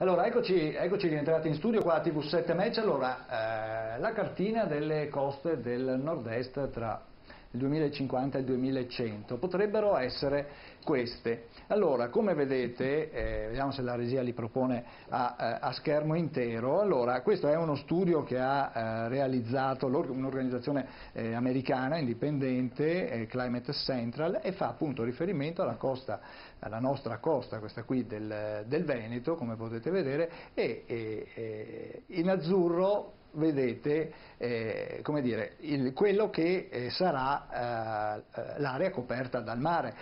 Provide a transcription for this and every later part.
Allora, eccoci rientrati in studio qua a TV7 Match. Allora, la cartina delle coste del nord-est tra il 2050 e il 2100 potrebbero essere queste. Allora, come vedete, vediamo se la regia li propone a schermo intero. Allora, questo è uno studio che ha realizzato un'organizzazione americana indipendente, Climate Central, e fa appunto riferimento alla nostra costa, questa qui del Veneto, come potete vedere, e in azzurro vedete come dire, quello che sarà l'area coperta dal mare.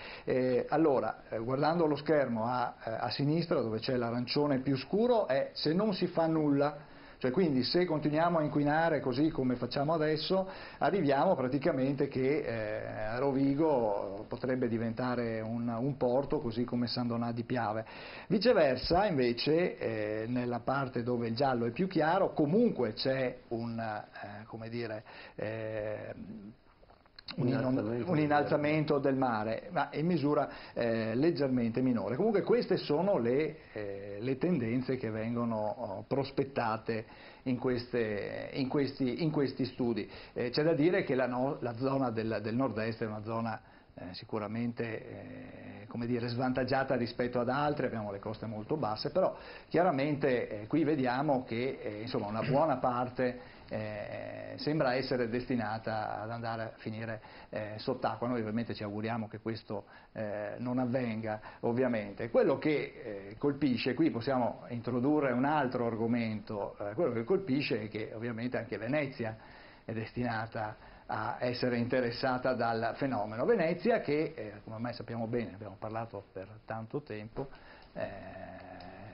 Allora, guardando lo schermo a sinistra, dove c'è l'arancione più scuro, è se non si fa nulla. Cioè, quindi se continuiamo a inquinare così come facciamo adesso, arriviamo praticamente che Rovigo potrebbe diventare un porto, così come San Donà di Piave. Viceversa, invece, nella parte dove il giallo è più chiaro, comunque c'è come dire, un innalzamento del mare, ma in misura leggermente minore. Comunque queste sono le tendenze che vengono prospettate in questi studi. C'è da dire che la zona del nord-est è una zona sicuramente come dire, svantaggiata rispetto ad altre, abbiamo le coste molto basse, però chiaramente qui vediamo che insomma, una buona parte sembra essere destinata ad andare a finire sott'acqua. Noi ovviamente ci auguriamo che questo non avvenga, ovviamente. Quello che colpisce, qui possiamo introdurre un altro argomento, quello che colpisce è che ovviamente anche Venezia è destinata a essere interessata dal fenomeno. Venezia che, come ormai sappiamo bene, abbiamo parlato per tanto tempo,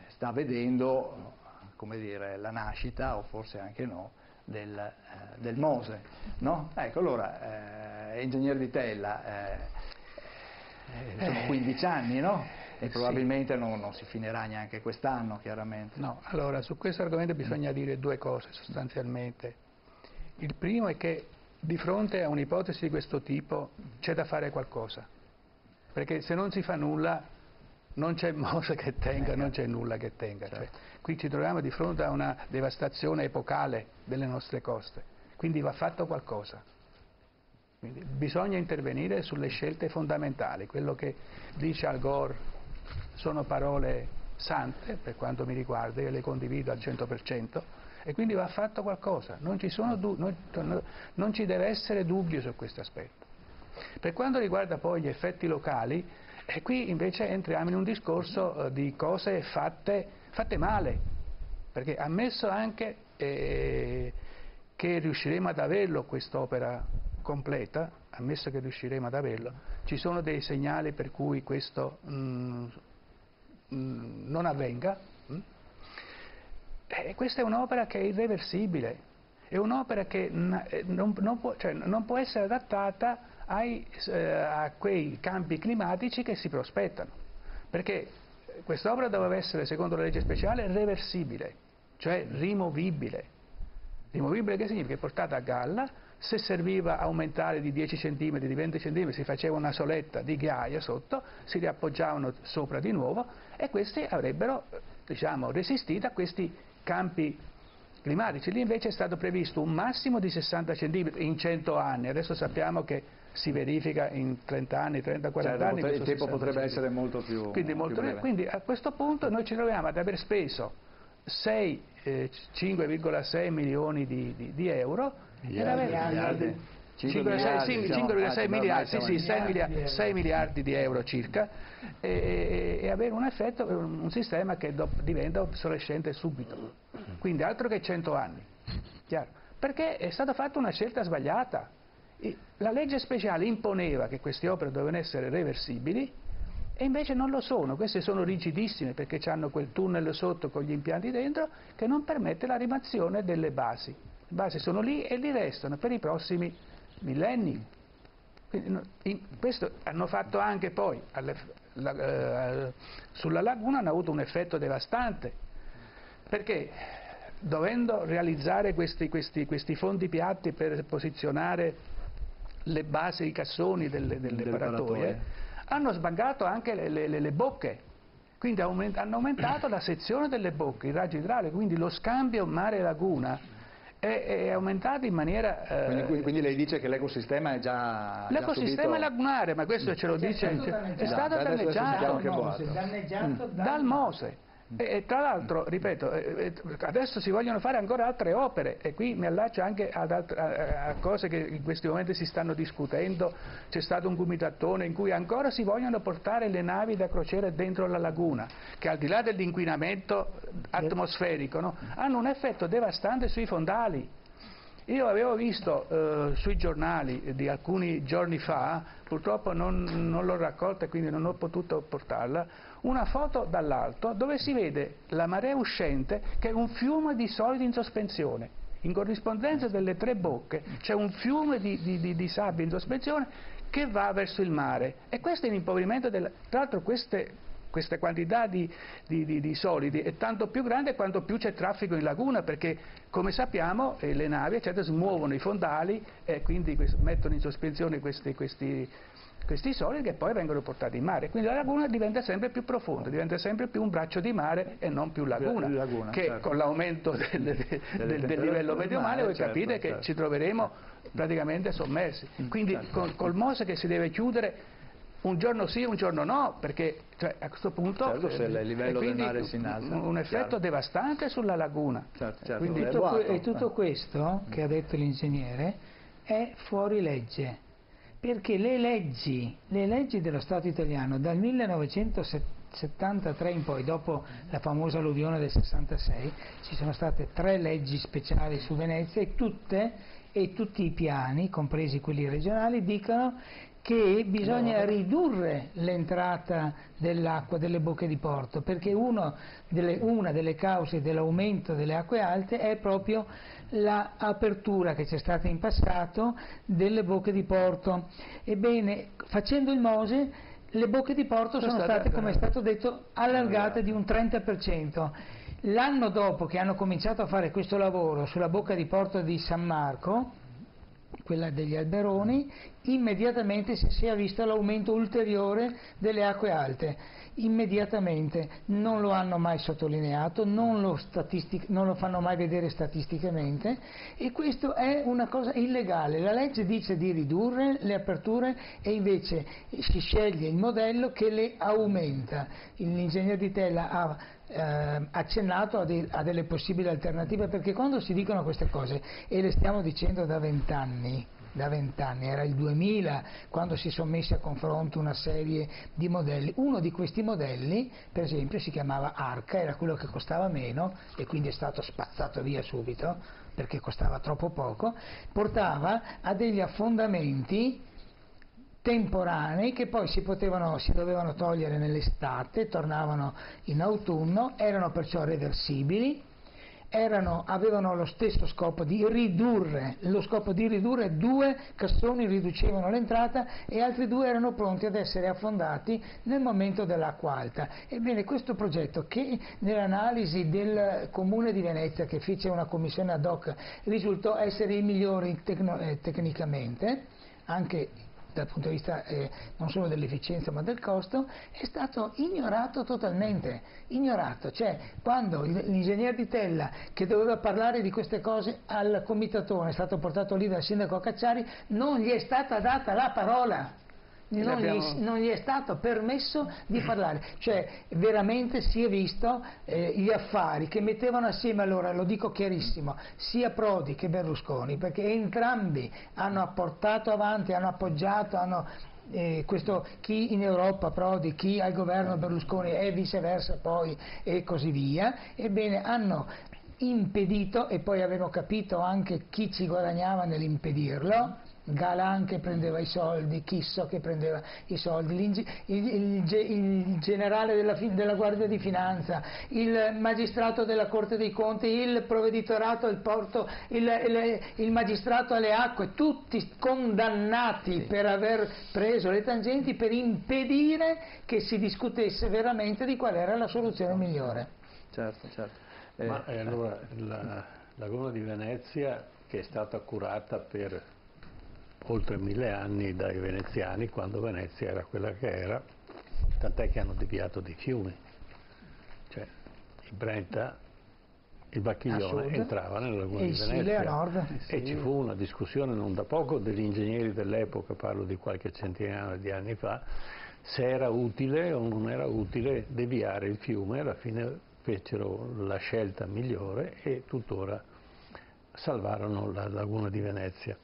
sta vedendo, come dire, la nascita, o forse anche no, del Mose, no? Ecco, allora, Ingegner Vitella, sono 15 anni, no? E probabilmente sì. non si finirà neanche quest'anno, chiaramente. No, allora, su questo argomento bisogna dire due cose, sostanzialmente. Il primo è che di fronte a un'ipotesi di questo tipo c'è da fare qualcosa, perché se non si fa nulla non c'è Mose che tenga, non c'è nulla che tenga. Certo. Cioè, qui ci troviamo di fronte a una devastazione epocale delle nostre coste, quindi va fatto qualcosa. Quindi bisogna intervenire sulle scelte fondamentali. Quello che dice Al Gore sono parole sante, per quanto mi riguarda, io le condivido al 100%, e quindi va fatto qualcosa, non ci deve essere dubbio su questo aspetto. Per quanto riguarda poi gli effetti locali, qui invece entriamo in un discorso di cose fatte male, perché ammesso anche che riusciremo ad averlo quest'opera completa, ammesso che riusciremo ad averlo, ci sono dei segnali per cui questo non avvenga. Questa è un'opera che è irreversibile, è un'opera che non può essere adattata a quei cambi climatici che si prospettano, perché quest'opera doveva essere, secondo la legge speciale, reversibile, cioè rimovibile. Rimovibile che significa? Che portata a galla, se serviva aumentare di 10 cm, di 20 cm, si faceva una soletta di ghiaia sotto, si riappoggiavano sopra di nuovo e questi avrebbero, diciamo, resistito a questi campi climatici. Lì invece è stato previsto un massimo di 60 cm in 100 anni, adesso sappiamo che si verifica in 30 anni, 30, 40 anni. Il tempo potrebbe essere molto più breve. Quindi a questo punto noi ci troviamo ad aver speso 5,6 milioni di euro per avere 5,6 miliardi, sì, 6 miliardi di euro circa, e avere un effetto, un sistema che diventa obsolescente subito. Quindi altro che 100 anni, chiaro? Perché è stata fatta una scelta sbagliata. La legge speciale imponeva che queste opere dovevano essere reversibili e invece non lo sono. Queste sono rigidissime perché hanno quel tunnel sotto con gli impianti dentro che non permette la rimazione delle basi. Le basi sono lì e lì restano per i prossimi millenni. Quindi, questo hanno fatto anche poi sulla laguna, hanno avuto un effetto devastante, perché dovendo realizzare questi fondi piatti per posizionare le basi, i cassoni delle paratoie, hanno sbangato anche le bocche. quindi hanno aumentato la sezione delle bocche, i raggi idraulici, quindi lo scambio mare-laguna è aumentato in maniera... Quindi lei dice che l'ecosistema è già L'ecosistema subito... lagunare, ma questo ce lo dice... È stato danneggiato dal Mose. E tra l'altro, ripeto, adesso si vogliono fare ancora altre opere e qui mi allaccio anche a cose che in questi momenti si stanno discutendo. C'è stato un Gumitattone in cui ancora si vogliono portare le navi da crociera dentro la laguna, che al di là dell'inquinamento atmosferico, no, hanno un effetto devastante sui fondali. Io avevo visto sui giornali di alcuni giorni fa, purtroppo non l'ho raccolta e quindi non ho potuto portarla, una foto dall'alto dove si vede la marea uscente che è un fiume di solidi in sospensione. In corrispondenza delle 3 bocche c'è un fiume di sabbia in sospensione che va verso il mare e questo è un impoverimento tra l'altro queste quantità di solidi è tanto più grande quanto più c'è traffico in laguna, perché come sappiamo le navi eccetera smuovono i fondali e quindi mettono in sospensione questi solidi che poi vengono portati in mare, quindi la laguna diventa sempre più profonda, diventa sempre più un braccio di mare e non più laguna che certo. Con l'aumento del livello medio mare voi capite che ci troveremo praticamente sommersi, quindi col Mose che si deve chiudere un giorno sì, un giorno no, perché a questo punto certo, se il livello del mare si innalza, un effetto chiaro. Devastante sulla laguna. Certo. Quindi e tutto questo che ha detto l'ingegnere è fuori legge, perché le leggi dello Stato italiano dal 1973 in poi, dopo la famosa alluvione del 66, ci sono state 3 leggi speciali su Venezia e tutti i piani, compresi quelli regionali, dicono che bisogna ridurre l'entrata dell'acqua delle bocche di porto, perché una delle cause dell'aumento delle acque alte è proprio l'apertura che c'è stata in passato delle bocche di porto. Ebbene, facendo il Mose, le bocche di porto sono state, come è stato detto, allargate di un 30%. L'anno dopo che hanno cominciato a fare questo lavoro sulla bocca di porto di San Marco, quella degli Alberoni, immediatamente si è visto l'aumento ulteriore delle acque alte, immediatamente. Non lo hanno mai sottolineato, non lo fanno mai vedere statisticamente, e questo è una cosa illegale. La legge dice di ridurre le aperture e invece si sceglie il modello che le aumenta. L'ingegnere Di Tella ha accennato a delle possibili alternative, perché quando si dicono queste cose, e le stiamo dicendo da 20 anni, era il 2000 quando si sono messi a confronto una serie di modelli. Uno di questi modelli, per esempio, si chiamava Arca, era quello che costava meno e quindi è stato spazzato via subito perché costava troppo poco, portava a degli affondamenti temporanei che poi si dovevano togliere nell'estate, tornavano in autunno, erano perciò reversibili, avevano lo stesso scopo di ridurre, 2 cassoni riducevano l'entrata e altri 2 erano pronti ad essere affondati nel momento dell'acqua alta. Ebbene, questo progetto, che nell'analisi del Comune di Venezia, che fece una commissione ad hoc, risultò essere il migliore tecnicamente, anche dal punto di vista non solo dell'efficienza ma del costo, è stato ignorato totalmente, cioè quando l'ingegnere Di Tella, che doveva parlare di queste cose al comitatone, è stato portato lì dal sindaco Cacciari, non gli è stata data la parola. Non gli è stato permesso di parlare, cioè veramente si è visto gli affari che mettevano assieme, allora lo dico chiarissimo, sia Prodi che Berlusconi, perché entrambi hanno portato avanti, hanno appoggiato, chi in Europa Prodi, chi al governo Berlusconi e viceversa poi e così via, ebbene hanno impedito, e poi avevo capito anche chi ci guadagnava nell'impedirlo. Galan che prendeva i soldi, Chisso che prendeva i soldi, il generale della Guardia di Finanza, il magistrato della Corte dei Conti, il provveditorato, il porto, il magistrato alle acque, tutti condannati per aver preso le tangenti per impedire che si discutesse veramente di qual era la soluzione migliore. Certo. Ma allora la Laguna di Venezia, che è stata curata per oltre 1000 anni dai veneziani, quando Venezia era quella che era, tant'è che hanno deviato dei fiumi. cioè il Brenta, il Bacchiglione entrava nella laguna e di il Sile Venezia a nord. e ci fu una discussione non da poco degli ingegneri dell'epoca, parlo di qualche centinaio di anni fa, se era utile o non era utile deviare il fiume. Alla fine fecero la scelta migliore e tuttora salvarono la laguna di Venezia.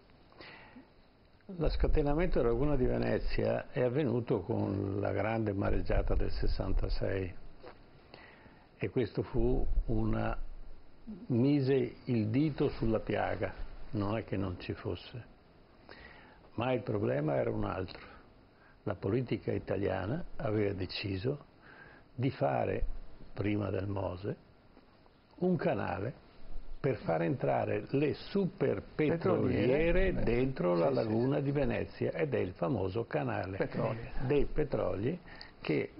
Lo scatenamento della laguna di Venezia è avvenuto con la grande mareggiata del 66 e questo fu mise il dito sulla piaga, non è che non ci fosse, ma il problema era un altro. La politica italiana aveva deciso di fare, prima del Mose, un canale per far entrare le super petroliere dentro la laguna di Venezia, ed è il famoso canale dei petroli che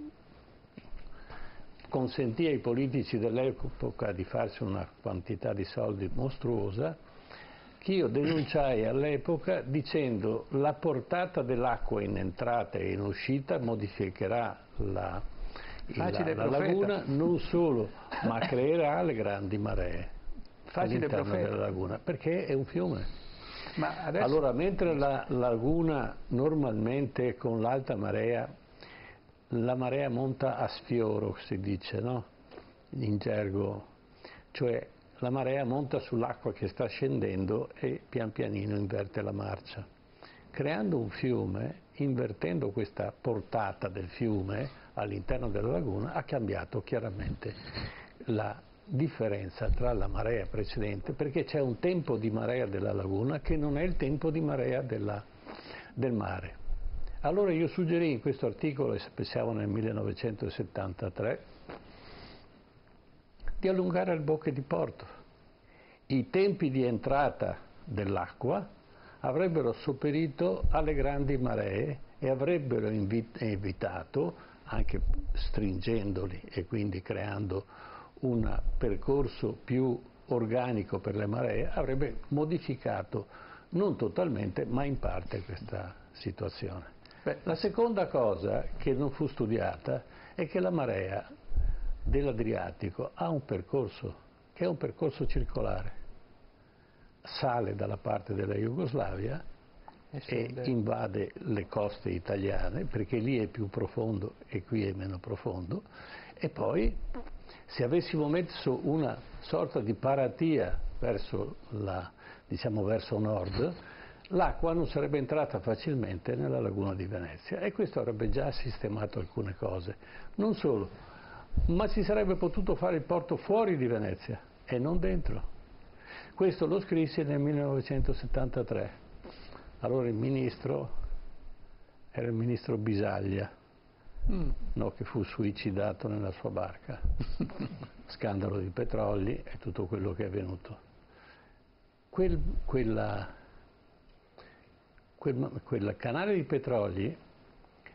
consentì ai politici dell'epoca di farsi una quantità di soldi mostruosa, che io denunciai all'epoca dicendo la portata dell'acqua in entrata e in uscita modificherà la laguna non solo, ma creerà le grandi maree all'interno della laguna, perché è un fiume. Ma adesso... Allora, mentre la laguna normalmente con l'alta marea, la marea monta a sfioro, si dice, no? In gergo, cioè la marea monta sull'acqua che sta scendendo e pian pianino inverte la marcia. Creando un fiume, invertendo questa portata del fiume all'interno della laguna, ha cambiato chiaramente la differenza tra la marea precedente, perché c'è un tempo di marea della laguna che non è il tempo di marea del mare. Allora io suggerì in questo articolo, e siamo nel 1973, di allungare le bocche di porto. I tempi di entrata dell'acqua avrebbero sopperito alle grandi maree e avrebbero evitato, anche stringendoli e quindi creando un percorso più organico per le maree, avrebbe modificato non totalmente ma in parte questa situazione. La seconda cosa che non fu studiata è che la marea dell'Adriatico ha un percorso che è un percorso circolare. Sale dalla parte della Jugoslavia e invade le coste italiane, perché lì è più profondo e qui è meno profondo, e poi se avessimo messo una sorta di paratia verso verso nord, l'acqua non sarebbe entrata facilmente nella laguna di Venezia e questo avrebbe già sistemato alcune cose. Non solo, ma si sarebbe potuto fare il porto fuori di Venezia e non dentro. Questo lo scrissi nel 1973. Allora il ministro era il ministro Bisaglia, no, che fu suicidato nella sua barca. Scandalo di petroli e tutto quello che è avvenuto. Quel canale di petroli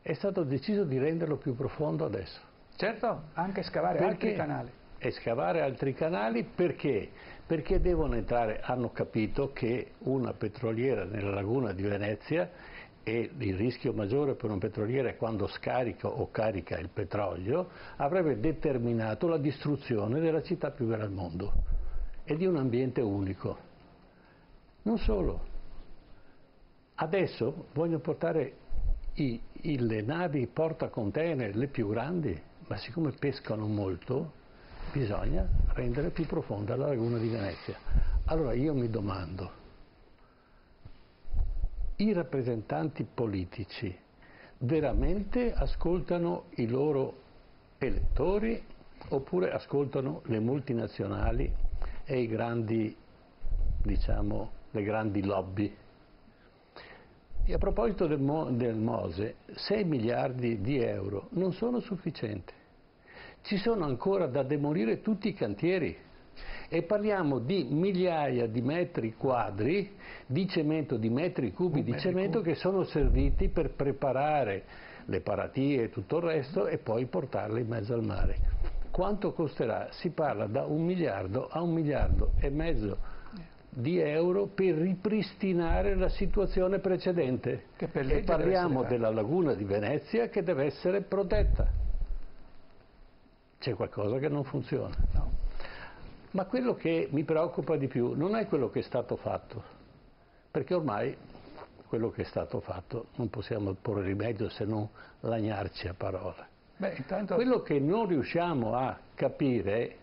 è stato deciso di renderlo più profondo adesso. Certo, anche scavare altri canali. E scavare altri canali perché? Perché devono entrare, hanno capito che una petroliera nella laguna di Venezia, e il rischio maggiore per un petroliere è quando scarica o carica il petrolio, avrebbe determinato la distruzione della città più bella al mondo e di un ambiente unico. Non solo, adesso vogliono portare le navi portacontainer, le più grandi, ma siccome pescano molto, bisogna rendere più profonda la laguna di Venezia. Allora io mi domando, i rappresentanti politici veramente ascoltano i loro elettori oppure ascoltano le multinazionali e i grandi, le grandi lobby? E a proposito del Mose, 6 miliardi di euro non sono sufficienti. Ci sono ancora da demolire tutti i cantieri e parliamo di migliaia di metri quadri di cemento, di metri cubi di cemento che sono serviti per preparare le paratie e tutto il resto e poi portarle in mezzo al mare. Quanto costerà? Si parla da 1 miliardo a 1,5 miliardi di euro per ripristinare la situazione precedente. E parliamo della laguna di Venezia che deve essere protetta. c'è qualcosa che non funziona. No. Ma quello che mi preoccupa di più non è quello che è stato fatto, perché ormai quello che è stato fatto non possiamo porre rimedio se non lagnarci a parole. Beh, intanto... Quello che non riusciamo a capire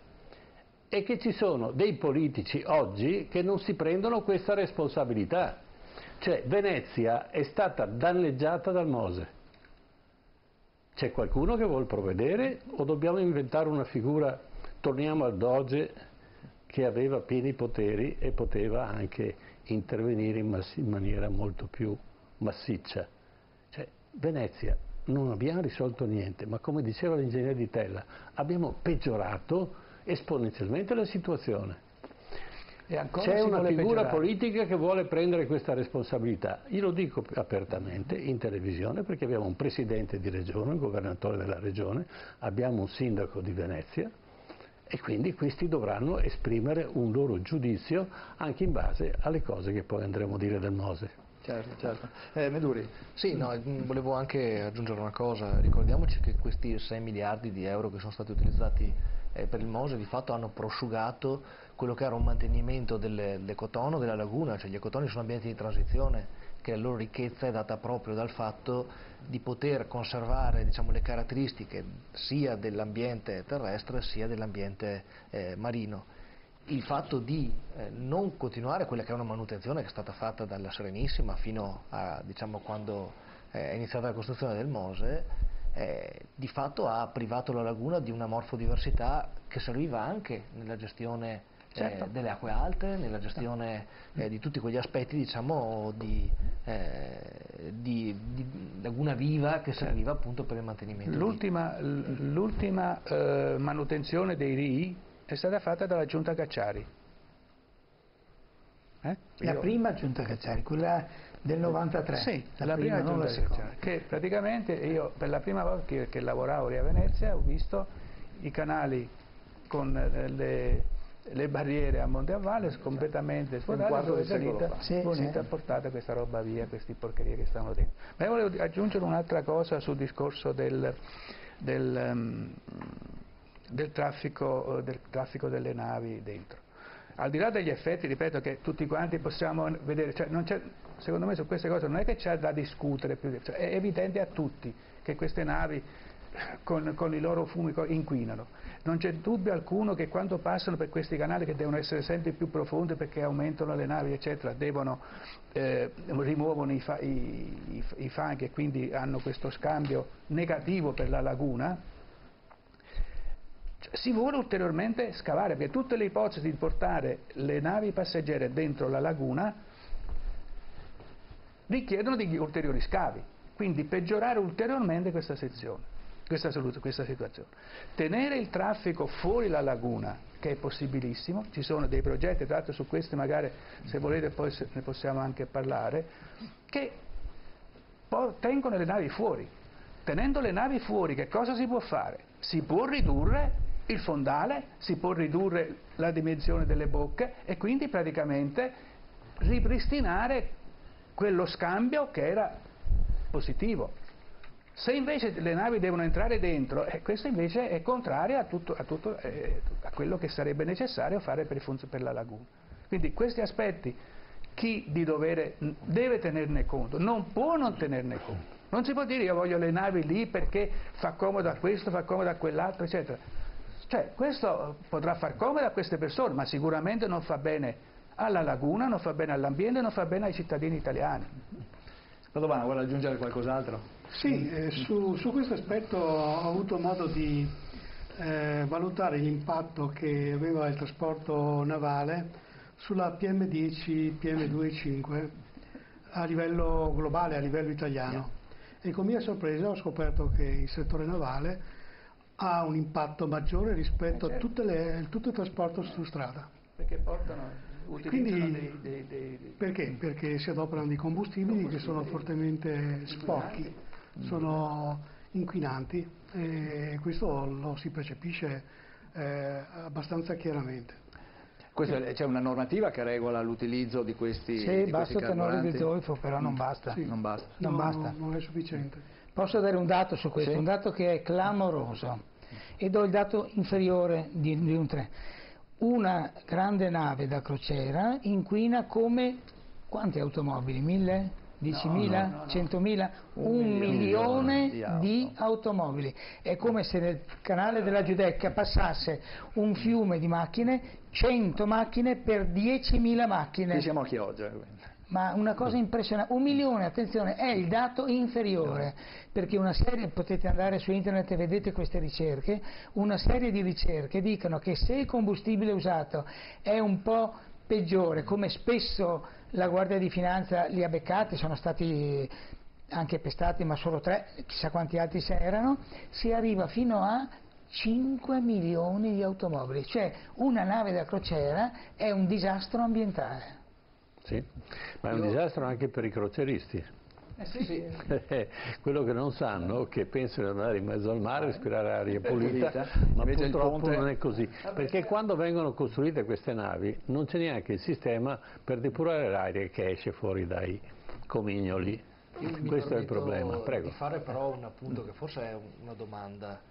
è che ci sono dei politici oggi che non si prendono questa responsabilità. Cioè, Venezia è stata danneggiata dal Mose. C'è qualcuno che vuol provvedere o dobbiamo inventare una figura, torniamo al Doge che aveva pieni poteri e poteva anche intervenire in maniera molto più massiccia. Cioè, Venezia non abbiamo risolto niente, ma come diceva l'ingegnere Di Tella, abbiamo peggiorato esponenzialmente la situazione. C'è una figura politica che vuole prendere questa responsabilità. Io lo dico apertamente in televisione perché abbiamo un presidente di regione, un governatore della regione, abbiamo un sindaco di Venezia e quindi questi dovranno esprimere un loro giudizio anche in base alle cose che poi andremo a dire del Mose. Certo, certo. Meduri. Sì, no, volevo anche aggiungere una cosa. Ricordiamoci che questi 6 miliardi di euro che sono stati utilizzati per il Mose di fatto hanno prosciugato quello che era un mantenimento dell'ecotono della laguna, cioè gli ecotoni sono ambienti di transizione, che la loro ricchezza è data proprio dal fatto di poter conservare, diciamo, le caratteristiche sia dell'ambiente terrestre sia dell'ambiente marino. Il fatto di non continuare quella che è una manutenzione che è stata fatta dalla Serenissima fino a, diciamo, quando è iniziata la costruzione del Mose, di fatto ha privato la laguna di una morfodiversità che serviva anche nella gestione delle acque alte, nella gestione di tutti quegli aspetti, diciamo, di laguna viva che serviva appunto per il mantenimento. L'ultima manutenzione dei RII è stata fatta dalla Giunta Cacciari. La prima Giunta Cacciari, quella del 93. Sì, la prima non Giunta la seconda. Cacciari, che praticamente io per la prima volta che lavoravo lì a Venezia ho visto i canali con le barriere a monte a valle completamente svuotate, dove è venuta portata questa roba via, queste porcherie che stanno dentro. Ma io volevo aggiungere un'altra cosa sul discorso del traffico delle navi dentro. Al di là degli effetti, ripeto, che tutti quanti possiamo vedere, cioè secondo me su queste cose non è che c'è da discutere più, cioè è evidente a tutti che queste navi con i loro fumi inquinano. Non c'è dubbio alcuno che quando passano per questi canali, che devono essere sempre più profondi perché aumentano le navi eccetera, rimuovono i fanghi e quindi hanno questo scambio negativo per la laguna. Si vuole ulteriormente scavare, perché tutte le ipotesi di portare le navi passeggere dentro la laguna richiedono degli ulteriori scavi, quindi peggiorare ulteriormente questa situazione. Tenere il traffico fuori la laguna, che è possibilissimo, ci sono dei progetti, tra l'altro su questi magari se volete poi ne possiamo anche parlare, che tengono le navi fuori. Tenendo le navi fuori che cosa si può fare? Si può ridurre il fondale, si può ridurre la dimensione delle bocche e quindi praticamente ripristinare quello scambio che era positivo. Se invece le navi devono entrare dentro, questo invece è contrario a quello che sarebbe necessario fare per la laguna. Quindi questi aspetti chi di dovere deve tenerne conto, non può non tenerne conto. Non si può dire io voglio le navi lì perché fa comodo a questo, fa comodo a quell'altro, eccetera. Cioè, questo potrà far comodo a queste persone, ma sicuramente non fa bene alla laguna, non fa bene all'ambiente, non fa bene ai cittadini italiani. Padovano, vuole aggiungere qualcos'altro? Sì, su questo aspetto ho avuto modo di valutare l'impatto che aveva il trasporto navale sulla PM10, PM2,5 a livello globale, a livello italiano. E con mia sorpresa ho scoperto che il settore navale ha un impatto maggiore rispetto a tutto il trasporto su strada. Perché utilizzano Perché? Perché si adoperano dei combustibili che sono fortemente sporchi, sono inquinanti e questo lo si percepisce abbastanza chiaramente. C'è una normativa che regola l'utilizzo di questi Sì, basta tenore di carburanti? zolfo, però non basta. Sì. Non basta. Non basta. Non è sufficiente. Posso dare un dato su questo, Sì. un dato che è clamoroso. E do il dato inferiore di un 3. Una grande nave da crociera inquina come quante automobili? 1000? 10.000? 100.000? 1 milione di automobili. È come se nel canale della Giudecca passasse un fiume di macchine, 100 macchine per 10.000 macchine. Qui siamo a Chioggia. Ma una cosa impressionante, 1 milione, attenzione, è il dato inferiore, perché una serie, potete andare su internet e vedete queste ricerche, una serie di ricerche dicono che se il combustibile usato è un po' peggiore, come spesso la Guardia di Finanza li ha beccati, sono stati anche pestati, ma solo 3, chissà quanti altri se erano, si arriva fino a 5 milioni di automobili, cioè una nave da crociera è un disastro ambientale. Sì, ma è un disastro anche per i crocieristi. Sì. Quello che non sanno, che pensano di andare in mezzo al mare, respirare aria pulita, ma invece purtroppo il ponte... non è così, perché quando vengono costruite queste navi non c'è neanche il sistema per depurare l'aria che esce fuori dai comignoli. Questo è il problema. Prego. Di fare però un appunto che forse è una domanda,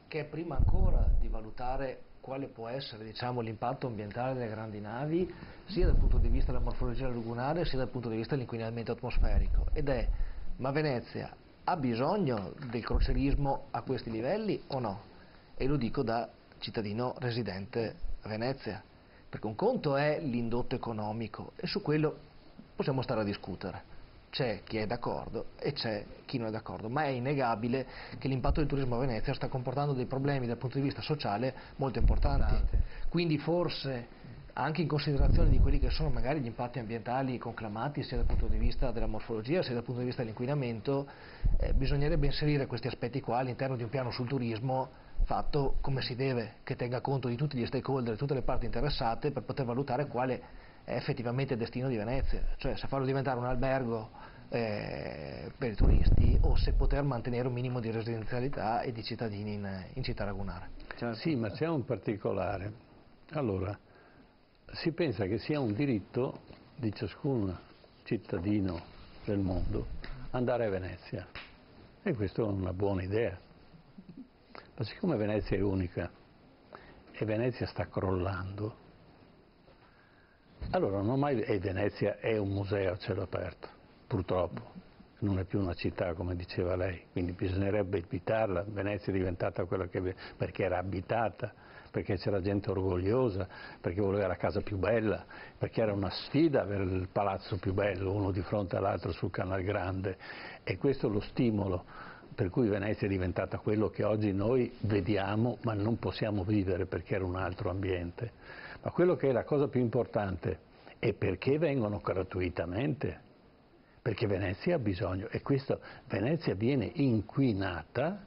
che è prima ancora di valutare quale può essere, diciamo, l'impatto ambientale delle grandi navi, sia dal punto di vista della morfologia lagunare, sia dal punto di vista dell'inquinamento atmosferico. Ed è, ma Venezia ha bisogno del crocierismo a questi livelli o no? E lo dico da cittadino residente a Venezia, perché un conto è l'indotto economico e su quello possiamo stare a discutere. C'è chi è d'accordo e c'è chi non è d'accordo, ma è innegabile che l'impatto del turismo a Venezia sta comportando dei problemi dal punto di vista sociale molto importanti. Quindi forse, anche in considerazione di quelli che sono magari gli impatti ambientali conclamati sia dal punto di vista della morfologia sia dal punto di vista dell'inquinamento, bisognerebbe inserire questi aspetti qua all'interno di un piano sul turismo fatto come si deve, che tenga conto di tutti gli stakeholder, di tutte le parti interessate, per poter valutare quale è effettivamente il destino di Venezia, cioè se farlo diventare un albergo per i turisti o se poter mantenere un minimo di residenzialità e di cittadini in città lagunare. Sì, ma c'è un particolare. Allora, si pensa che sia un diritto di ciascun cittadino del mondo andare a Venezia, e questa è una buona idea, ma siccome Venezia è unica e Venezia sta crollando, allora non mai, e Venezia è un museo a cielo aperto, purtroppo, non è più una città come diceva lei, quindi bisognerebbe abitarla. Venezia è diventata quella che è perché era abitata, perché c'era gente orgogliosa, perché voleva la casa più bella, perché era una sfida avere il palazzo più bello uno di fronte all'altro sul Canal Grande, e questo è lo stimolo per cui Venezia è diventata quello che oggi noi vediamo ma non possiamo vivere perché era un altro ambiente. Ma quello che è la cosa più importante è perché vengono gratuitamente, perché Venezia ha bisogno, e questo, Venezia viene inquinata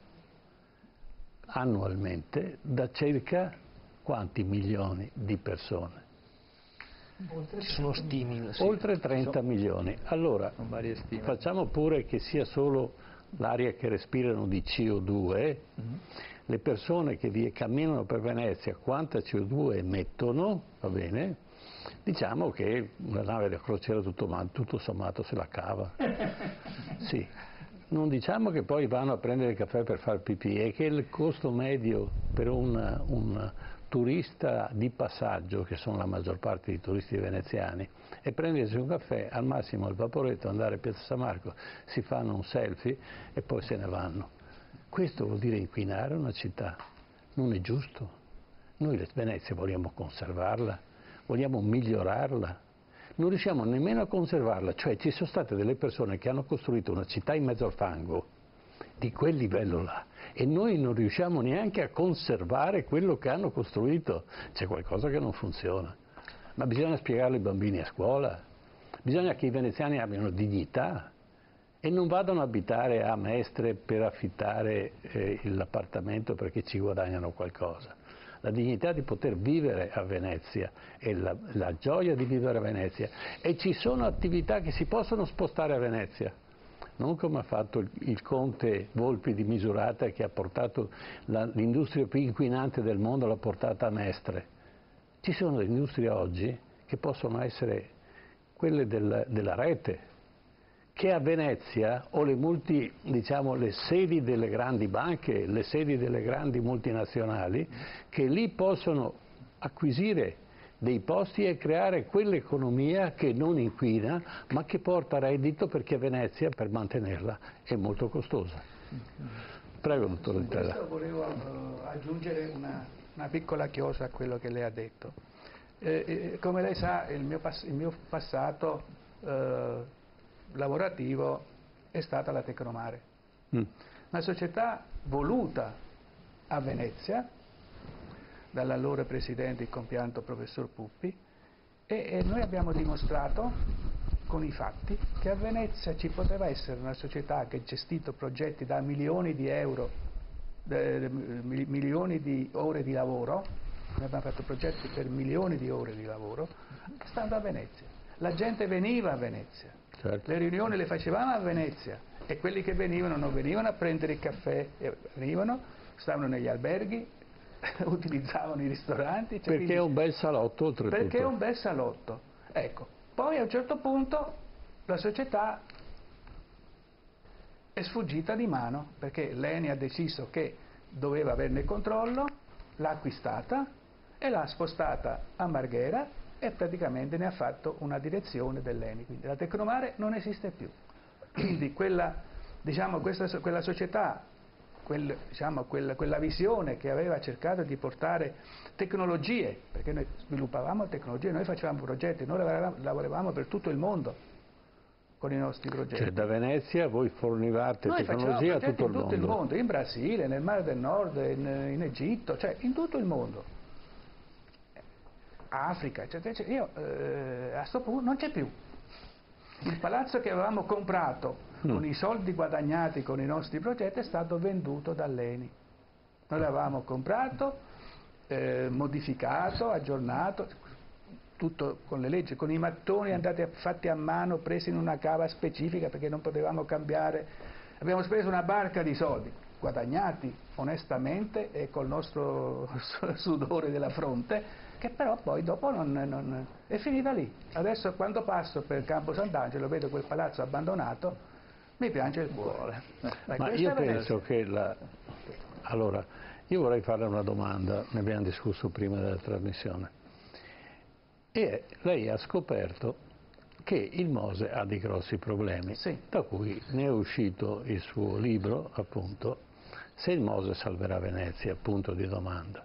annualmente da circa quanti milioni di persone? Ci sono stime, sì. Oltre 30 milioni. Allora, facciamo pure che sia solo l'aria che respirano di CO2, le persone che camminano per Venezia quanta CO2 emettono, va bene? Diciamo che una nave da crociera tutto sommato se la cava. Sì. Non diciamo che poi vanno a prendere il caffè per far pipì, è che il costo medio per un turista di passaggio, che sono la maggior parte dei turisti veneziani, è prendersi un caffè, al massimo al Vaporetto, andare a Piazza San Marco, si fanno un selfie e poi se ne vanno. Questo vuol dire inquinare una città, non è giusto. Noi Venezia vogliamo conservarla, vogliamo migliorarla, non riusciamo nemmeno a conservarla, cioè ci sono state delle persone che hanno costruito una città in mezzo al fango, di quel livello là, e noi non riusciamo neanche a conservare quello che hanno costruito. C'è qualcosa che non funziona, ma bisogna spiegarlo ai bambini a scuola, bisogna che i veneziani abbiano dignità e non vadano a abitare a Mestre per affittare l'appartamento perché ci guadagnano qualcosa. La dignità di poter vivere a Venezia e la gioia di vivere a Venezia, e ci sono attività che si possono spostare a Venezia, non come ha fatto il conte Volpi di Misurata, che ha portato l'industria più inquinante del mondo, l'ha portata a Mestre. Ci sono delle industrie oggi che possono essere quelle della rete, che a Venezia o diciamo, le sedi delle grandi banche, le sedi delle grandi multinazionali, che lì possono acquisire dei posti e creare quell'economia che non inquina ma che porta reddito, perché Venezia per mantenerla è molto costosa. Prego, dottor Vitella. Questo volevo aggiungere una piccola chiosa a quello che lei ha detto. Come lei sa, il mio passato lavorativo è stata la Tecnomare, una società voluta a Venezia dall'allora presidente, il compianto professor Puppi, e noi abbiamo dimostrato con i fatti che a Venezia ci poteva essere una società che ha gestito progetti da milioni di euro, milioni di ore di lavoro. Noi abbiamo fatto progetti per milioni di ore di lavoro stando a Venezia. La gente veniva a Venezia, certo. Le riunioni le facevamo a Venezia, e quelli che venivano non venivano a prendere il caffè, venivano, stavano negli alberghi, utilizzavano i ristoranti. Perché quindi, è un bel salotto, oltretutto. Perché è un bel salotto. Ecco, poi a un certo punto la società è sfuggita di mano, perché l'ENI ha deciso che doveva averne controllo, l'ha acquistata e l'ha spostata a Marghera, e praticamente ne ha fatto una direzione dell'ENI. Quindi la Tecnomare non esiste più. Quindi quella società, quella visione che aveva cercato di portare tecnologie, perché noi sviluppavamo tecnologie, noi facevamo progetti, noi lavoravamo per tutto il mondo con i nostri progetti. Cioè da Venezia voi fornivate tecnologia a tutto il mondo. In tutto il mondo, in Brasile, nel Mare del Nord, in Egitto, cioè in tutto il mondo. Africa, eccetera, eccetera. Io a questo punto non c'è più. Il palazzo che avevamo comprato con i soldi guadagnati con i nostri progetti è stato venduto dall'ENI. Noi l'avevamo comprato, modificato, aggiornato, tutto con le leggi, con i mattoni fatti a mano, presi in una cava specifica perché non potevamo cambiare. Abbiamo speso una barca di soldi, guadagnati onestamente e col nostro sudore della fronte, che però poi dopo è finita lì. Adesso quando passo per Campo Sant'Angelo vedo quel palazzo abbandonato, mi piange il cuore. Ma io penso che allora, io vorrei farle una domanda, ne abbiamo discusso prima della trasmissione. E lei ha scoperto che il Mose ha dei grossi problemi, sì, da cui ne è uscito il suo libro, appunto, Se il Mose salverà Venezia, punto di domanda.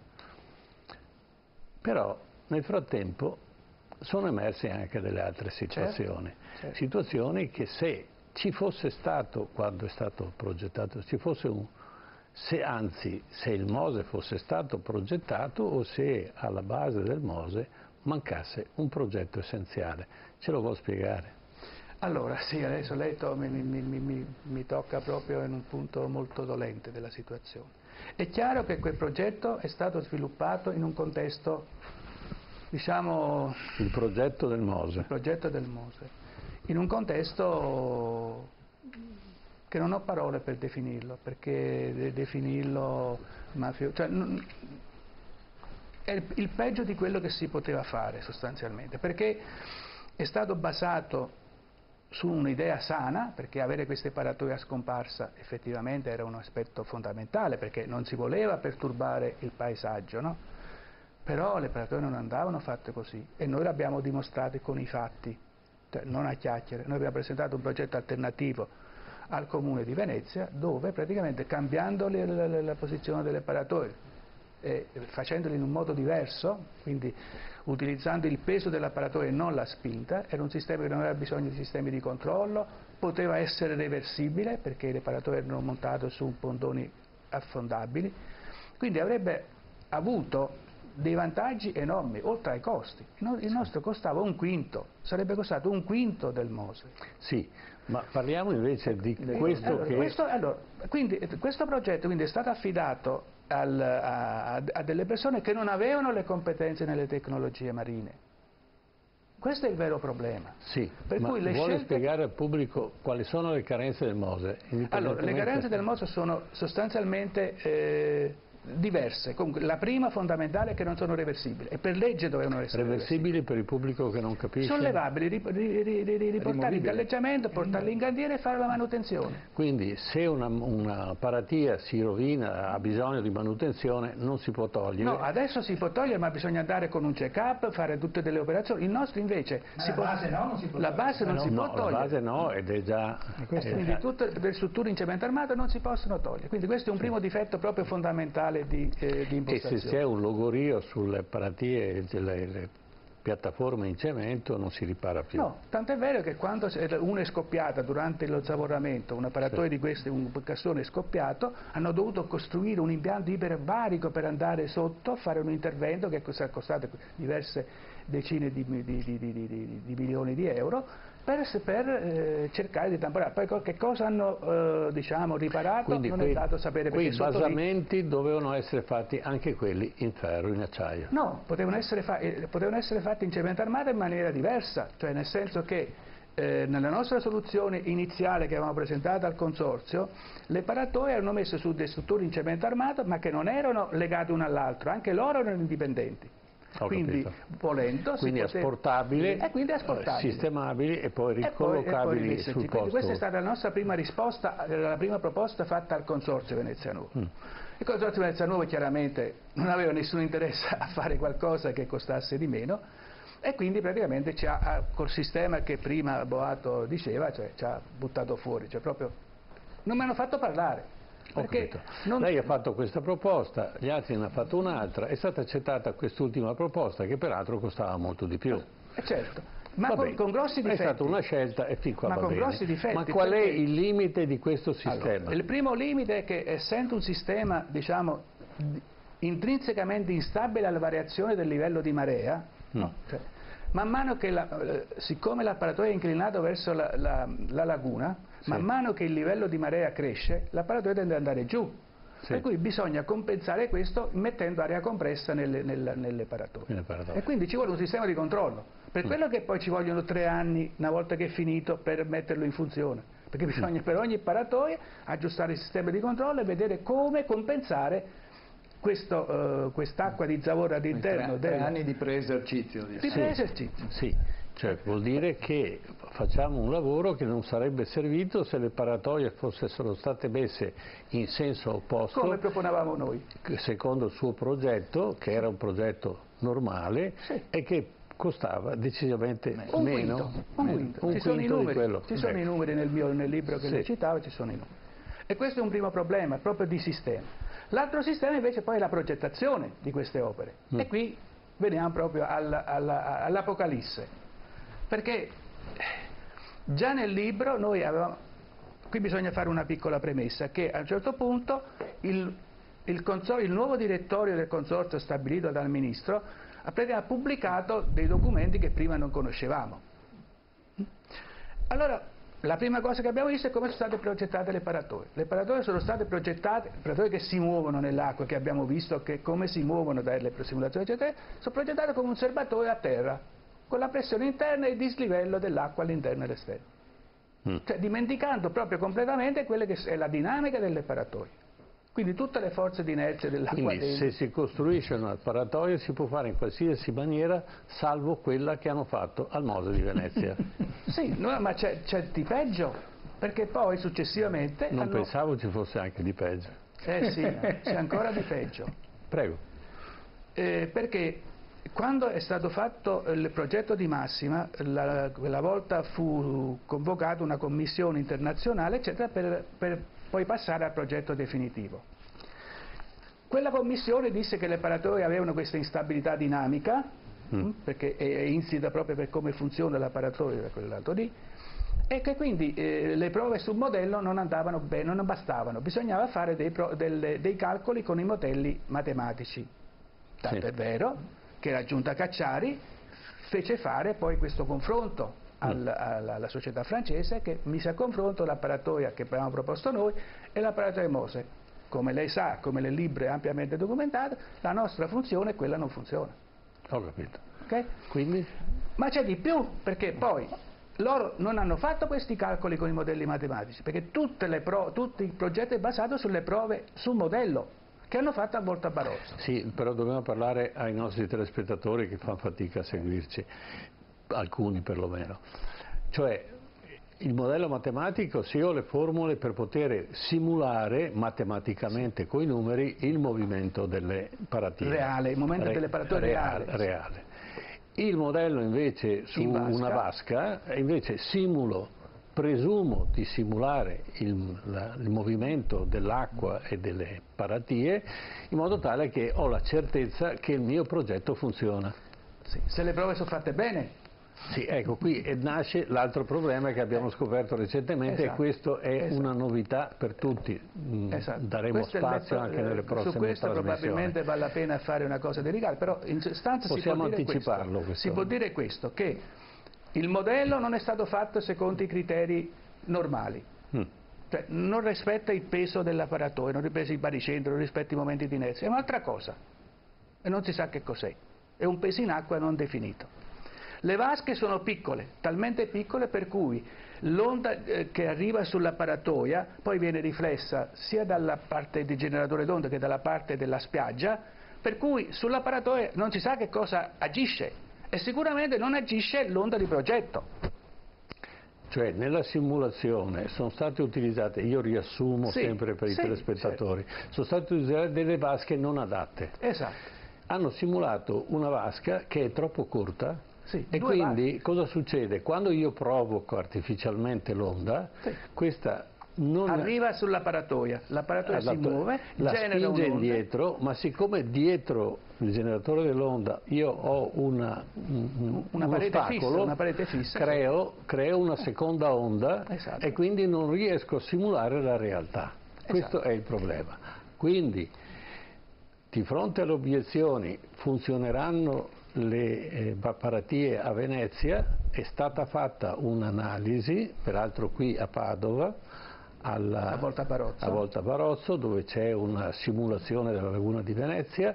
Però nel frattempo sono emerse anche delle altre situazioni, certo. Situazioni che se ci fosse stato, quando è stato progettato, se il Mose fosse stato progettato o se alla base del Mose mancasse un progetto essenziale. Ce lo vuol spiegare? Allora, sì, adesso lei mi tocca proprio in un punto molto dolente della situazione. È chiaro che quel progetto è stato sviluppato in un contesto, diciamo... Il progetto del Mose. Il progetto del Mose. In un contesto che non ho parole per definirlo, perché definirlo mafioso... Cioè, è il peggio di quello che si poteva fare sostanzialmente, perché è stato basato su un'idea sana, perché avere queste paratoie a scomparsa effettivamente era un aspetto fondamentale, perché non si voleva perturbare il paesaggio, no? Però le paratoie non andavano fatte così, e noi l'abbiamo dimostrato con i fatti, cioè non a chiacchiere. Noi abbiamo presentato un progetto alternativo al Comune di Venezia, dove praticamente cambiando la posizione delle paratoie, facendoli in un modo diverso, quindi utilizzando il peso della paratoia e non la spinta, era un sistema che non aveva bisogno di sistemi di controllo, poteva essere reversibile perché le paratoie erano montate su pondoni affondabili, quindi avrebbe avuto dei vantaggi enormi, oltre ai costi. Il nostro costava un quinto, sarebbe costato un quinto del Mose. Sì, ma parliamo invece di questo questo progetto quindi è stato affidato a delle persone che non avevano le competenze nelle tecnologie marine. Questo è il vero problema. Sì, per ma cui le vuole scelte... spiegare al pubblico quali sono le carenze del Mose? Allora, le carenze del Mose sono sostanzialmente diverse. Comunque, la prima fondamentale è che non sono reversibili e per legge dovevano essere Reversibili per il pubblico che non capisce? Sollevabili, riportarli in galleggiamento, portarli in cantiere e fare la manutenzione. Quindi se una paratia si rovina, ha bisogno di manutenzione, non si può togliere? No, adesso si può togliere, ma bisogna andare con un check-up, fare tutte delle operazioni. Il nostro invece la base no, non si può la base non si può No, togliere. la base no, ed è già... Quindi tutte le strutture in cemento armato non si possono togliere. Quindi questo è un primo difetto proprio fondamentale di impostazione. E se c'è un logorio sulle paratie, le piattaforme in cemento, non si ripara più? No, tant'è vero che quando una è scoppiata durante lo zavoramento, una paratoia di queste, un cassone è scoppiato, hanno dovuto costruire un impianto iperbarico per andare sotto, fare un intervento che è costato diverse decine di milioni di euro, per cercare di tamponare. Poi che cosa hanno riparato. Quindi non è dato sapere, perché quei basamenti dovevano essere fatti anche quelli in ferro, in acciaio? No, potevano essere fatti in cemento armato in maniera diversa, cioè nel senso che nella nostra soluzione iniziale che avevamo presentato al consorzio, le paratoie erano messe su dei strutture in cemento armato ma che non erano legate uno all'altro, anche loro erano indipendenti. Quindi volendo quindi asportabili, sistemabili e poi ricollocabili sul posto. Quindi questa è stata la nostra prima risposta, la prima proposta fatta al Consorzio Venezia Nuova. Il Consorzio Venezia Nuova chiaramente non aveva nessun interesse a fare qualcosa che costasse di meno e quindi praticamente col sistema che prima Boato diceva, cioè ci ha buttato fuori, cioè proprio non mi hanno fatto parlare. Lei ha fatto questa proposta, gli altri ne hanno fatto un'altra, è stata accettata quest'ultima proposta che peraltro costava molto di più. Certo, ma con grossi difetti. È stata una scelta e fin qua va bene. Grossi difetti. Ma qual è il limite di questo sistema? Allora, il primo limite è che essendo un sistema, diciamo, intrinsecamente instabile alla variazione del livello di marea, cioè, man mano che siccome l'apparatoio è inclinato verso la laguna, man mano che il livello di marea cresce, l'apparatoio tende ad andare giù. Per cui bisogna compensare questo mettendo aria compressa nelle paratoie. E quindi ci vuole un sistema di controllo. Per quello che poi ci vogliono 3 anni, una volta che è finito, per metterlo in funzione. Perché bisogna per ogni paratoia aggiustare il sistema di controllo e vedere come compensare quest'acqua di Zavora all'interno. 3 anni di preesercizio. Di preesercizio. Sì, cioè vuol dire che facciamo un lavoro che non sarebbe servito se le paratoie fossero state messe in senso opposto. Come proponevamo noi. Secondo il suo progetto, che era un progetto normale e che costava decisamente meno. Un quinto. Ci sono i numeri nel libro che le citavo, ci sono i numeri. E questo è un primo problema, proprio di sistema. L'altro sistema invece poi è la progettazione di queste opere. E qui veniamo proprio all'Apocalisse. Perché già nel libro noi avevamo... Qui bisogna fare una piccola premessa, che a un certo punto il nuovo direttorio del consorzio stabilito dal Ministro ha pubblicato dei documenti che prima non conoscevamo. Allora, la prima cosa che abbiamo visto è come sono state progettate le paratoie. Le paratoie sono state progettate, paratoie che si muovono nell'acqua, che abbiamo visto che come si muovono dalle simulazioni eccetera, sono progettate come un serbatoio a terra, con la pressione interna e il dislivello dell'acqua all'interno e all'esterno. Cioè dimenticando proprio completamente quella che è la dinamica delle paratoie. Quindi tutte le forze di inerzia dell'acqua. Quindi se si costruisce una paratoia si può fare in qualsiasi maniera, salvo quella che hanno fatto al Mose di Venezia. Sì, no, ma c'è di peggio, perché poi successivamente... Non pensavo ci fosse anche di peggio. Sì, c'è ancora di peggio. Prego. Perché quando è stato fatto il progetto di massima, quella volta fu convocata una commissione internazionale, eccetera, per poi passare al progetto definitivo. Quella commissione disse che le paratoie avevano questa instabilità dinamica, perché è insita proprio per come funziona la paratoia da quell'altro lì, e che quindi le prove sul modello non andavano bene, non bastavano, bisognava fare dei calcoli con i modelli matematici. Tanto è vero che la giunta Cacciari fece fare poi questo confronto alla società francese, che mise a confronto la paratoia che avevamo proposto noi e la paratoia Mose. Come lei sa, come nel libro è ampiamente documentato, la nostra funzione e quella non funziona. Ho capito. Okay? Quindi? Ma c'è di più, perché poi loro non hanno fatto questi calcoli con i modelli matematici, perché tutto il progetto è basato sulle prove sul modello. che hanno fatto a Volta Barozzo. Sì, però dobbiamo parlare ai nostri telespettatori che fanno fatica a seguirci, alcuni perlomeno. Cioè, il modello matematico, se io ho le formule per poter simulare matematicamente coi numeri il movimento delle paratie. Reale, il movimento delle paratie reale. Il modello invece su una vasca, invece presumo di simulare il movimento dell'acqua e delle paratie in modo tale che ho la certezza che il mio progetto funziona. Sì, se le prove sono fatte bene. Sì, ecco, qui nasce l'altro problema che abbiamo scoperto recentemente, esatto, e questo è una novità per tutti. Esatto. Daremo spazio anche nelle prossime su questo trasmissioni. probabilmente vale la pena fare una cosa delicata, però in sostanza possiamo si anticiparlo. Si può dire questo, che il modello non è stato fatto secondo i criteri normali. Cioè, non rispetta il peso dell'apparatore, non rispetta il baricentro, non rispetta i momenti di inerzia, è un'altra cosa e non si sa che cos'è, è un peso in acqua non definito. Le vasche sono piccole, talmente piccole per cui l'onda che arriva sull'apparatoia poi viene riflessa sia dalla parte del generatore d'onda che dalla parte della spiaggia, per cui sull'apparatoia non si sa che cosa agisce e sicuramente non agisce l'onda di progetto. Cioè, nella simulazione sono state utilizzate, io riassumo sempre per i telespettatori, sono state utilizzate delle vasche non adatte. Esatto. Hanno simulato una vasca che è troppo corta. Sì, e quindi cosa succede? Quando io provoco artificialmente l'onda, questa non arriva sull'apparatoia, l'apparatoia si muove, la spinge indietro, ma siccome dietro il generatore dell'onda io ho una parete fissa, creo una seconda onda, esatto, e quindi non riesco a simulare la realtà. Questo è il problema. Quindi, di fronte alle obiezioni, funzioneranno le paratie a Venezia? È stata fatta un'analisi, peraltro qui a Padova, a Volta Barozzo, dove c'è una simulazione della laguna di Venezia,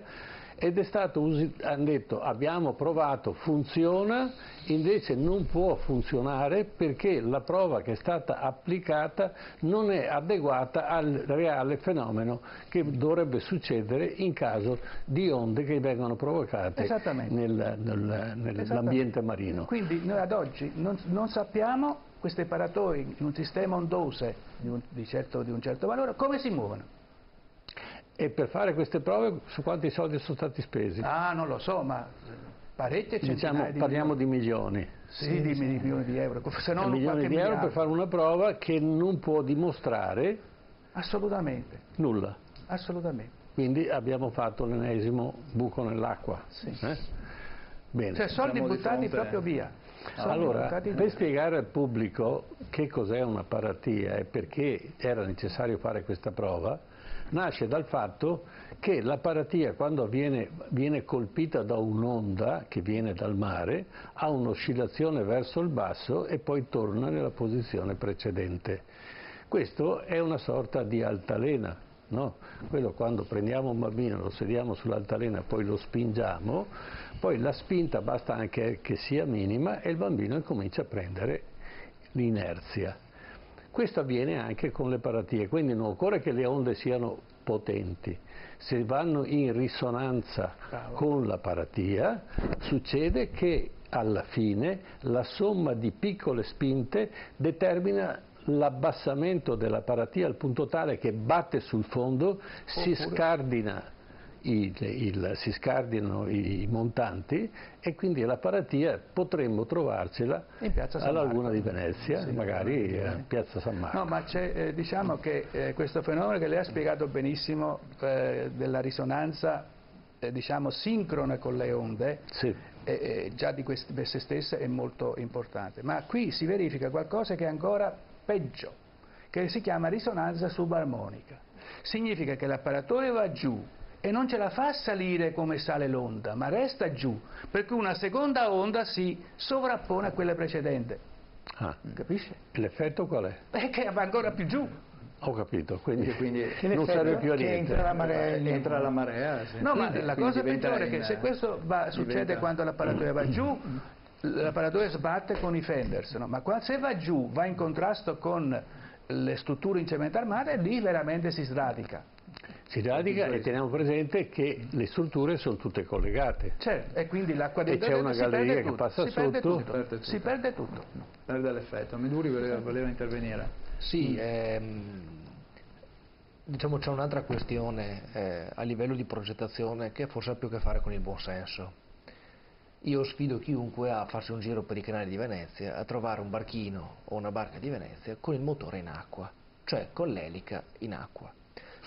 ed è stato hanno detto abbiamo provato, funziona, invece non può funzionare perché la prova che è stata applicata non è adeguata al reale fenomeno che dovrebbe succedere in caso di onde che vengono provocate nell'ambiente marino. Quindi noi ad oggi non sappiamo queste paratoi in un sistema ondose di un certo valore come si muovono. E per fare queste prove su quanti soldi sono stati spesi? Ah, non lo so, ma parecchie centinaia di parliamo di milioni. Sì, di milioni di euro. Se non milioni di euro per fare una prova che non può dimostrare assolutamente nulla. Assolutamente. Quindi abbiamo fatto l'ennesimo buco nell'acqua. Sì. Bene. Cioè soldi buttati proprio via. Allora, per spiegare al pubblico che cos'è una paratia e perché era necessario fare questa prova, nasce dal fatto che la paratia, quando viene colpita da un'onda che viene dal mare, ha un'oscillazione verso il basso e poi torna nella posizione precedente. Questo è una sorta di altalena, no? Quello quando prendiamo un bambino, lo sediamo sull'altalena, poi lo spingiamo, poi la spinta basta anche che sia minima e il bambino incomincia a prendere l'inerzia. Questo avviene anche con le paratie, quindi non occorre che le onde siano potenti. Se vanno in risonanza con la paratia, succede che alla fine la somma di piccole spinte determina l'abbassamento della paratia al punto tale che batte sul fondo, si scardinano i montanti e quindi la paratia potremmo trovarcela alla laguna di Venezia, magari a Piazza San Marco. No, ma c'è, diciamo che questo fenomeno che lei ha spiegato benissimo della risonanza diciamo sincrona con le onde, già di per se stessa è molto importante, ma qui si verifica qualcosa che è ancora peggio, che si chiama risonanza subarmonica. Significa che l'apparatore va giù e non ce la fa salire come sale l'onda, ma resta giù, per cui una seconda onda si sovrappone a quella precedente. Capisce? L'effetto qual è? È che va ancora più giù. Ho capito, quindi non serve più a niente. Entra la marea. Sì. No, ma la cosa peggiore è che se questo succede quando l'apparatore va giù, l'apparatore sbatte con i fenders, no? Ma se va giù, va in contrasto con le strutture in cemento armato e lì veramente si sradica. Si radica e teniamo presente che le strutture sono tutte collegate. Certo, e quindi l'acqua dei E c'è una galleria che passa sotto. Si perde tutto. Perde l'effetto. Meduri voleva intervenire. Sì, diciamo c'è un'altra questione a livello di progettazione che forse ha più a che fare con il buonsenso. Io sfido chiunque a farsi un giro per i canali di Venezia, a trovare un barchino o una barca di Venezia con il motore in acqua, cioè con l'elica in acqua.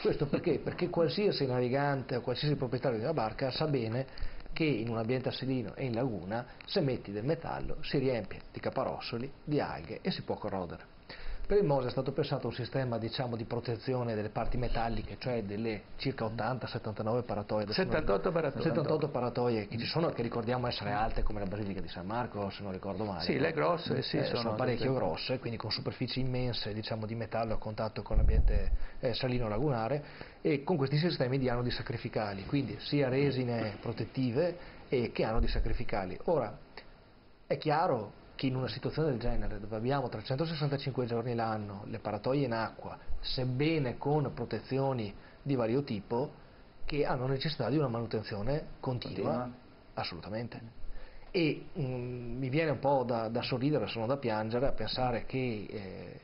Questo perché? Perché qualsiasi navigante o qualsiasi proprietario di una barca sa bene che in un ambiente salino e in laguna, se metti del metallo, si riempie di caparossoli, di alghe e si può corrodere. Per il Mose è stato pensato un sistema, diciamo, di protezione delle parti metalliche, cioè delle circa 80-79 paratoie. 78 paratoie che ci sono, che ricordiamo essere alte come la Basilica di San Marco, se non ricordo male. Sì, le grosse, sì, sono parecchio grosse, quindi con superfici immense, diciamo, di metallo a contatto con l'ambiente salino lagunare, e con questi sistemi di anodi sacrificali, quindi sia resine protettive che anodi sacrificali. Ora, è chiaro che in una situazione del genere, dove abbiamo 365 giorni l'anno, le paratoie in acqua, sebbene con protezioni di vario tipo, che hanno necessità di una manutenzione continua. Assolutamente. E mi viene un po' da sorridere, se non da piangere, a pensare che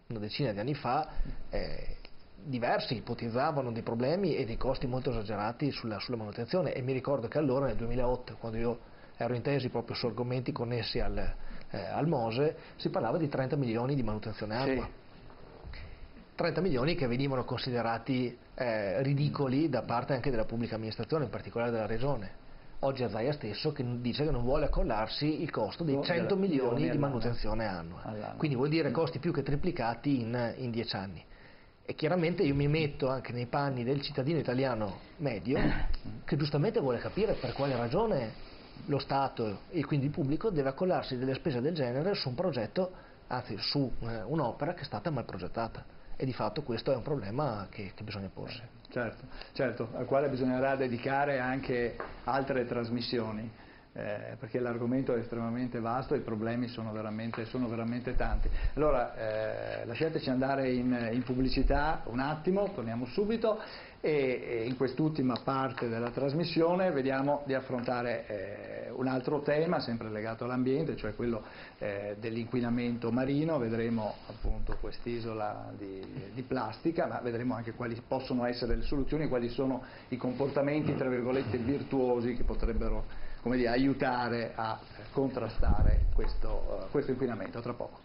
una decina di anni fa diversi ipotizzavano dei problemi e dei costi molto esagerati sulla manutenzione, e mi ricordo che allora, nel 2008, quando io ero in tesi proprio su argomenti connessi al Mose, si parlava di 30 milioni di manutenzione acqua. Sì. 30 milioni che venivano considerati ridicoli da parte anche della pubblica amministrazione, in particolare della Regione. Oggi Zaia stesso che dice che non vuole accollarsi il costo dei 100 milioni di manutenzione annua. Quindi vuol dire costi più che triplicati in 10 anni. E chiaramente io mi metto anche nei panni del cittadino italiano medio che giustamente vuole capire per quale ragione lo Stato e quindi il pubblico deve accollarsi delle spese del genere su un progetto, anzi su un'opera che è stata mal progettata, e di fatto questo è un problema che bisogna porsi. Certo, al quale bisognerà dedicare anche altre trasmissioni, perché l'argomento è estremamente vasto e i problemi sono veramente tanti. Allora lasciateci andare in pubblicità un attimo, torniamo subito, e in quest'ultima parte della trasmissione vediamo di affrontare un altro tema sempre legato all'ambiente, cioè quello dell'inquinamento marino. Vedremo appunto quest'isola di plastica, ma vedremo anche quali possono essere le soluzioni, quali sono i comportamenti tra virgolette virtuosi che potrebbero, come dire, aiutare a contrastare questo inquinamento. Tra poco.